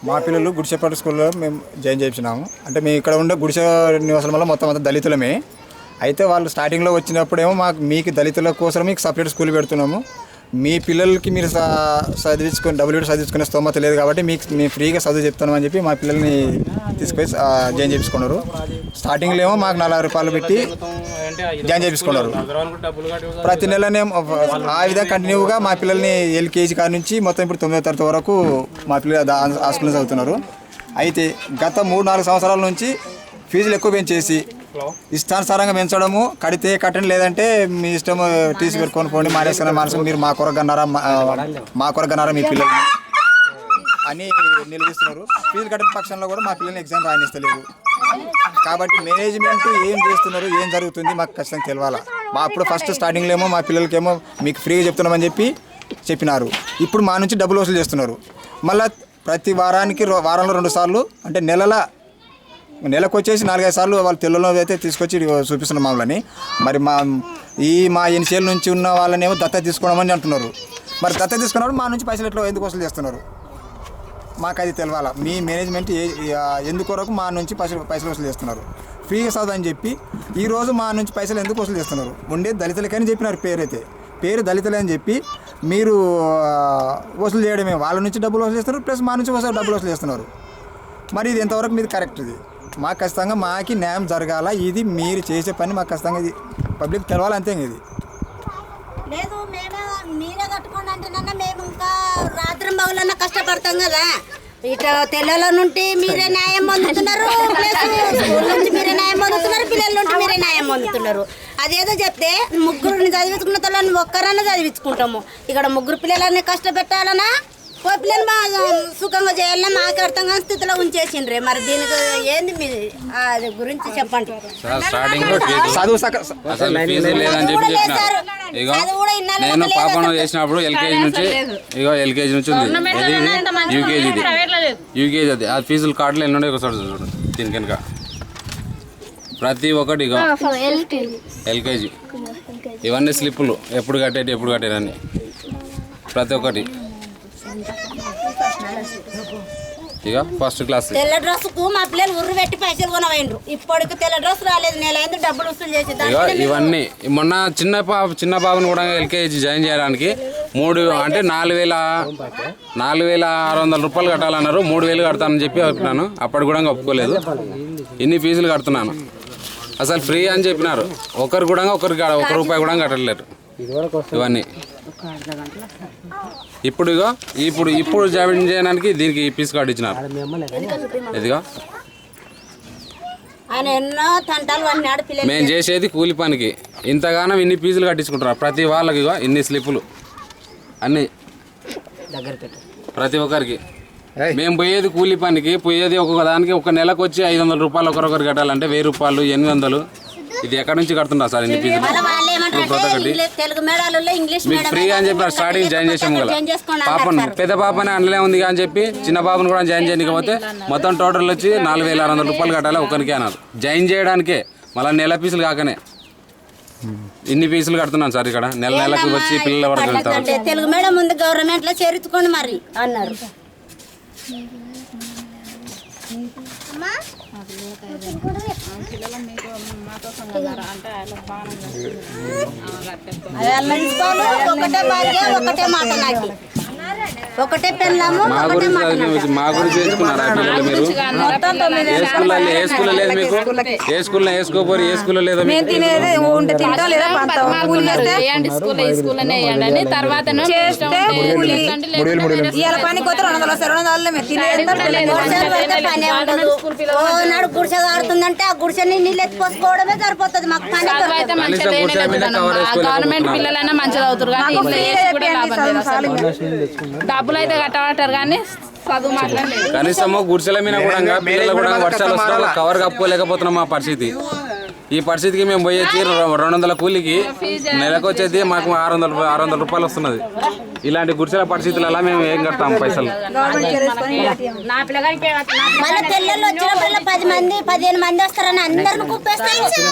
మా పిల్లలు గుడిసెపేట స్కూల్లో మేము జాయిన్ చేయించినాము. అంటే మేము ఇక్కడ ఉండే గుడిసె నివాసం వల్ల మొత్తం అంతా దళితులమే. అయితే వాళ్ళు స్టార్టింగ్లో వచ్చినప్పుడేమో మీకు దళితుల కోసం మీకు సపరేట్ స్కూల్ పెడుతున్నాము, మీ పిల్లలకి మీరు చదివించుకొని చదివించుకునే స్తోమత లేదు కాబట్టి మేము ఫ్రీగా చదువు చెప్తామని చెప్పి మా పిల్లల్ని తీసుకొని జాయిన్ చేయించుకున్నారు. స్టార్టింగ్లో ఏమో మాకు 40 రూపాయలు పెట్టి జాయిన్ చేయించుకున్నారు. ప్రతి నెలనేమో ఆ విధంగా కంటిన్యూగా మా పిల్లల్ని ఎల్కేజీ కాడ నుంచి మొత్తం ఇప్పుడు 9వ తరగతి వరకు మా పిల్లలు ఆ స్కూల్లో చదువుతున్నారు. అయితే గత 3-4 సంవత్సరాల నుంచి ఫీజులు ఎక్కువ పెంచేసి ఇష్టానుసారంగా పెంచడము, కడితే కట్టండి లేదంటే మీ ఇష్టం టీసీ పెట్టుకొని పోండి, మానేసుకున్న మీరు మా కొరగన్నారా మీ పిల్లల్ని అని నిలదీస్తున్నారు. ఫీజులు కట్టిన పక్షంలో కూడా మా పిల్లల్ని ఎగ్జామ్ రాయనిస్తలేరు. కాబట్టి మేనేజ్మెంట్ ఏం చేస్తున్నారు, ఏం జరుగుతుంది మాకు ఖచ్చితంగా తెలియాలా. అప్పుడు ఫస్ట్ స్టార్టింగ్లో ఏమో మా పిల్లలకేమో మీకు ఫ్రీగా చెప్తున్నామని చెప్పినారు. ఇప్పుడు మా నుంచి డబ్బులు వసూలు చేస్తున్నారు. మళ్ళీ ప్రతి వారంలో 2 సార్లు అంటే నెలకు వచ్చేసి 4-5 సార్లు వాళ్ళు తెల్లలో అయితే తీసుకొచ్చి చూపిస్తున్న మామూలని. మరి మా ఎన్సీఎల్ నుంచి ఉన్న వాళ్ళనేమో దత్త తీసుకోవడమని అంటున్నారు. మరి దత్త తీసుకున్నప్పుడు మా నుంచి పైసలు ఎట్లా ఎందుకు వసూలు చేస్తున్నారు మాకు అది తెలియాలా. మీ మేనేజ్మెంట్ ఎందుకొరకు మా నుంచి పైసలు వసూలు చేస్తున్నారు. ఫ్రీగా చదువు అని చెప్పి ఈరోజు మా నుంచి పైసలు ఎందుకు వసూలు చేస్తున్నారు. ఉండేది దళితులకని చెప్పినారు, పేరు దళితులే అని చెప్పి మీరు వసూలు చేయడమే. వాళ్ళ నుంచి డబ్బులు వసూలు చేస్తున్నారు, ప్లస్ మా నుంచి డబ్బులు వసూలు చేస్తున్నారు. మరి ఇది ఎంతవరకు మీది కరెక్ట్? ఇది మాకు ఖచ్చితంగా మాకి న్యాయం జరగాల. ఇది మీరు చేసే పని మాకు ఖచ్చితంగా ఇది పబ్లిక్ తెలవాలి, అంతే. ఇది లేదు మీరే కట్టుకోండి అంటున్నా, మేము ఇంకా రాత్రి మగలన్నా కష్టపడతాం కదా. ఇట్లా తెల్లల నుండి మీరే న్యాయం పొందుతున్నారు, ప్లస్ స్కూల్ నుంచి మీరే న్యాయం పొందుతున్నారు, పిల్లల నుంచి మీరే న్యాయం పొందుతున్నారు. అదేదో చెప్తే 3 చదివించుకున్న తల్లని ఒక్కరన్నా చదివించుకుంటాము. ఇక్కడ 3 పిల్లలని కష్టపెట్టాలన్నా పిల్లలు మా సుఖంగా చేయాలన్నా మాకు అర్థం కాని స్థితిలో ఉంచేసిండ్రే. మరి దీనికి ఏంది మీ అది గురించి చెప్పండి. నేను పాపను చేసినప్పుడు ఎల్కేజీ నుంచి ఉంది, యూకేజీ అది ఫీజులు కార్డులు ఎన్నుండే ఒకసారి చూడండి. దీని కనుక ప్రతి ఒక్కటి ఎల్కేజీ ఇవన్నీ స్లిప్పులు ఎప్పుడు కట్టేటని ప్రతి ఒక్కటి. ఇక ఫస్ట్ క్లాస్ తెల్ల డ్రెస్ కు మా పిల్లలు ఉర్రు పెట్టి పైసలు కొనవేండ్రు. ఇప్పటికి తెల్ల డ్రెస్ రాలేదు, నెల అయింది డబ్బులు వసూలు చేసి. ఇవన్నీ మొన్న చిన్న బాబుని కూడా ఎల్కేజీ జాయిన్ చేయడానికి 4,600 రూపాయలు కట్టాలన్నారు. 3,000 కడతానని చెప్పినాను. అప్పటి కూడా ఒప్పుకోలేదు. ఇన్ని ఫీజులు కడుతున్నాను, అసలు ఫ్రీ అని చెప్పినారు. ఒకరు కూడా ఒక్క రూపాయి కూడా కట్టలేరు. ఇవన్నీ ఇప్పుడు జాయిన్ చేయడానికి దీనికి పీస్ కార్డు ఇచ్చినారు. ఇదిగా మేము చేసేది కూలి పనికి ఇంతగానో ఇన్ని ఫీజులు కట్టించుకుంటారు. ప్రతి వాళ్ళకి ఇన్ని స్లిప్పులు అన్నీ ప్రతి ఒక్కరికి. మేము పోయేది కూలి పనికి, పోయేది ఒక్కొక్క దానికి ఒక నెలకు వచ్చి 500 రూపాయలు ఒకరొకరు కట్టాలంటే 1000 రూపాయలు 800. ఇది ఎక్కడి నుంచి కడుతున్నారు సార్ ఇన్ని ఫీజులు? మీకు ఫ్రీ అని చెప్పి స్టార్టింగ్ జాయిన్ చేసాము కదా. పాపను పెద్ద పాపనే అందులో ఉంది అని చెప్పి చిన్న పాపను కూడా జాయిన్ చేయకపోతే మొత్తం టోటల్ వచ్చి 4,600 రూపాయలు కట్టాలి ఒకరికి అన్నారు. జాయిన్ చేయడానికే మళ్ళీ నెల ఫీజులు కాకనే ఇన్ని ఫీజులు కడుతున్నాను సార్. ఇక్కడ నెలకు వచ్చి పిల్లల వరకు వెళ్తారు. తెలుగు మీడియం ముందు గవర్నమెంట్ లో చేర్చుకోండి మరి అన్నారు. ఒకటే భార్య ఒకటే మాట, నాకు ఒకటే పెళ్ళాము. మా గురించి వేసుకున్నారా పిల్లలు మీరు? ఏ స్కూల్లో లేదు మీకు? ఏ స్కూల్లో వేసుకోపోరు? ఏ స్కూల్లో లేదా? నాడు గుడిసె ఆడుతుందంటే ఆ గుడిసెని నీళ్ళు ఎత్తిపోసుకోవడమే సరిపోతుంది మాకు. గవర్నమెంట్ పిల్లలైనా మంచిగా అవుతారు కానీ డబ్బులు అయితే కట్టమంటారు కానీ చదువు మాట్లాడలేదు. కనీసము గుడిసెల మీద కూడా పిల్లలు కూడా వర్షాలు వస్తే కవర్ కప్పుకోలేకపోతున్నాం. మా పరిస్థితి ఈ పరిస్థితికి మేము పోయేది 200 కూలికి నెలకు వచ్చేది మాకు 600 రూపాయలు వస్తున్నది. ఇలాంటి గుడిసెల పరిస్థితులలో మేము ఏం కడతాం పైసలు? పిల్లలు వచ్చినప్పుడు 10 మంది 15 మంది వస్తారని అందరిని కుప్పేస్తారు.